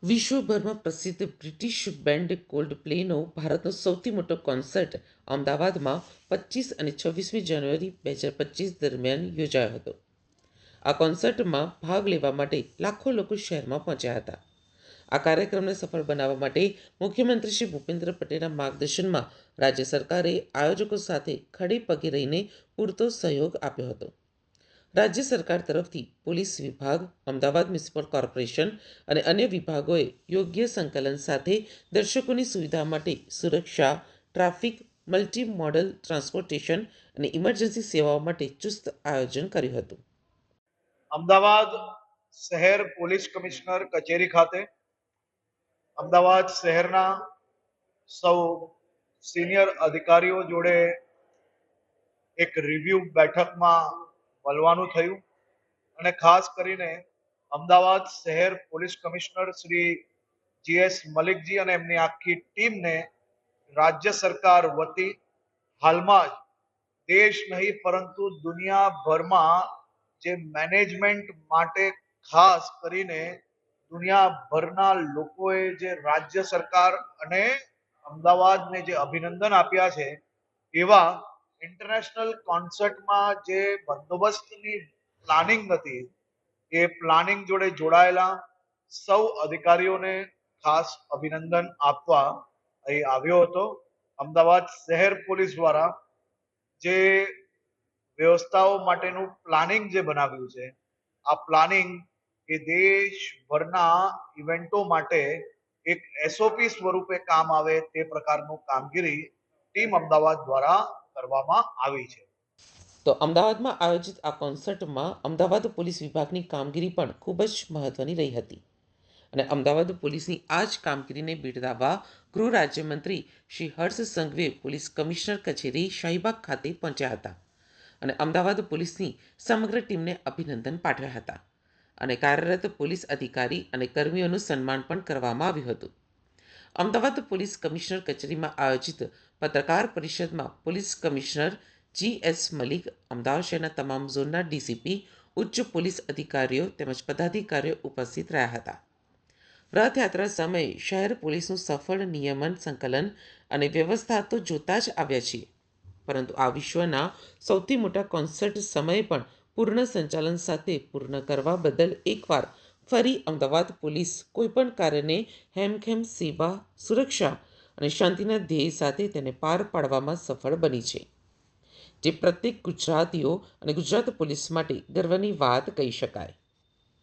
વિશ્વભરમાં પ્રસિદ્ધ British band કોલ્ડપ્લેનો ભારતનો સૌથી મોટો કોન્સર્ટ અમદાવાદમાં 25 અને 26મી જાન્યુઆરી 2025 દરમિયાન યોજાયો હતો. આ કોન્સર્ટમાં ભાગ લેવા માટે લાખો લોકો શહેરમાં પહોંચ્યા હતા. આ કાર્યક્રમને સફળ બનાવવા માટે મુખ્યમંત્રી શ્રી ભૂપેન્દ્ર પટેલના માર્ગદર્શનમાં રાજ્ય સરકારે આયોજકો સાથે ખડે પગે રહીને પૂરતો સહયોગ આપ્યો હતો. રાજ્ય સરકાર તરફથી પોલીસ વિભાગ, અમદાવાદ મ્યુનિસિપલ કોર્પોરેશન અને અન્ય વિભાગોએ યોગ્ય સંકલન સાથે દર્શકોની સુવિધા માટે સુરક્ષા, ટ્રાફિક, મલ્ટી મોડલ ટ્રાન્સપોર્ટેશન અને ઇમરજન્સી સેવાઓ માટે ચુસ્ત આયોજન કર્યું હતું. અમદાવાદ શહેર પોલીસ કમિશનર કચેરી ખાતે અમદાવાદ શહેરના સૌ સિનિયર અધિકારીઓ જોડે એક રિવ્યુ બેઠકમાં મળવાનું થયું અને ખાસ કરીને અમદાવાદ શહેર પોલીસ કમિશનર શ્રી GS મલિકજી અને એમની આખી ટીમને રાજ્ય સરકાર વતી હાલમાં જ દેશ નહીં પરંતુ દુનિયાભરમાં જે મેનેજમેન્ટ માટે ખાસ કરીને દુનિયાભરના લોકોએ જે રાજ્ય સરકાર અને અમદાવાદને જે અભિનંદન આપ્યા છે એવા ઇન્ટરનેશનલ કોન્સર્ટમાં જે બંદોબસ્તની પ્લાનિંગ હતી એ પ્લાનિંગ જોડે જોડાયેલા સૌ અધિકારીઓને ખાસ અભિનંદન આપવા અહીં આવ્યો હતો. અમદાવાદ શહેર પોલીસ દ્વારા જે વ્યવસ્થાઓ માટેનું પ્લાનિંગ જે બનાવ્યું છે આ પ્લાનિંગ એ દેશભરના ઇવેન્ટો માટે એક SOP સ્વરૂપે કામ આવે તે પ્રકારનું કામગીરી ટીમ અમદાવાદ દ્વારા કરવામાં આવી છે. તો અમદાવાદમાં આયોજિત આ કોન્સર્ટમાં અમદાવાદ પોલીસ વિભાગની કામગીરી પણ ખૂબ જ મહત્વની રહી હતી. અને અમદાવાદ પોલીસની આ જ કામગીરીને બિરદાવવા ગૃહ રાજ્યમંત્રી શ્રી હર્ષ સંઘવી પોલીસ કમિશનર કચેરી શાહીબાગ ખાતે પહોંચ્યા હતા અને અમદાવાદ પોલીસની સમગ્ર ટીમને અભિનંદન પાઠવ્યા હતા અને કાર્યરત પોલીસ અધિકારી અને કર્મીઓનું સન્માન પણ કરવામાં આવ્યું હતું. અમદાવાદ પોલીસ કમિશનર કચેરીમાં આયોજિત પત્રકાર પરિષદમાં police commissioner GS Malik, Ahmedabad શહેરના તમામ ઝોનના DCP, ઉચ્ચ પોલીસ અધિકારીઓ તેમજ પદાધિકારીઓ ઉપસ્થિત રહ્યા હતા. રથયાત્રા સમયે શહેર પોલીસનું સફળ નિયમન, સંકલન અને વ્યવસ્થા તો જોતા જ આવ્યા છીએ, પરંતુ આ વિશ્વના સૌથી મોટા કોન્સર્ટ સમયે પણ પૂર્ણ સંચાલન સાથે પૂર્ણ કરવા બદલ એકવાર ફરી અમદાવાદ પોલીસ કોઈપણ કાર્યને હેમખેમ સેવા, સુરક્ષા અને શાંતિના ધ્યેય સાથે તેને પાર પાડવામાં સફળ બની છે, જે પ્રત્યેક ગુજરાતીઓ અને ગુજરાત પોલીસ માટે ગર્વની વાત કહી શકાય.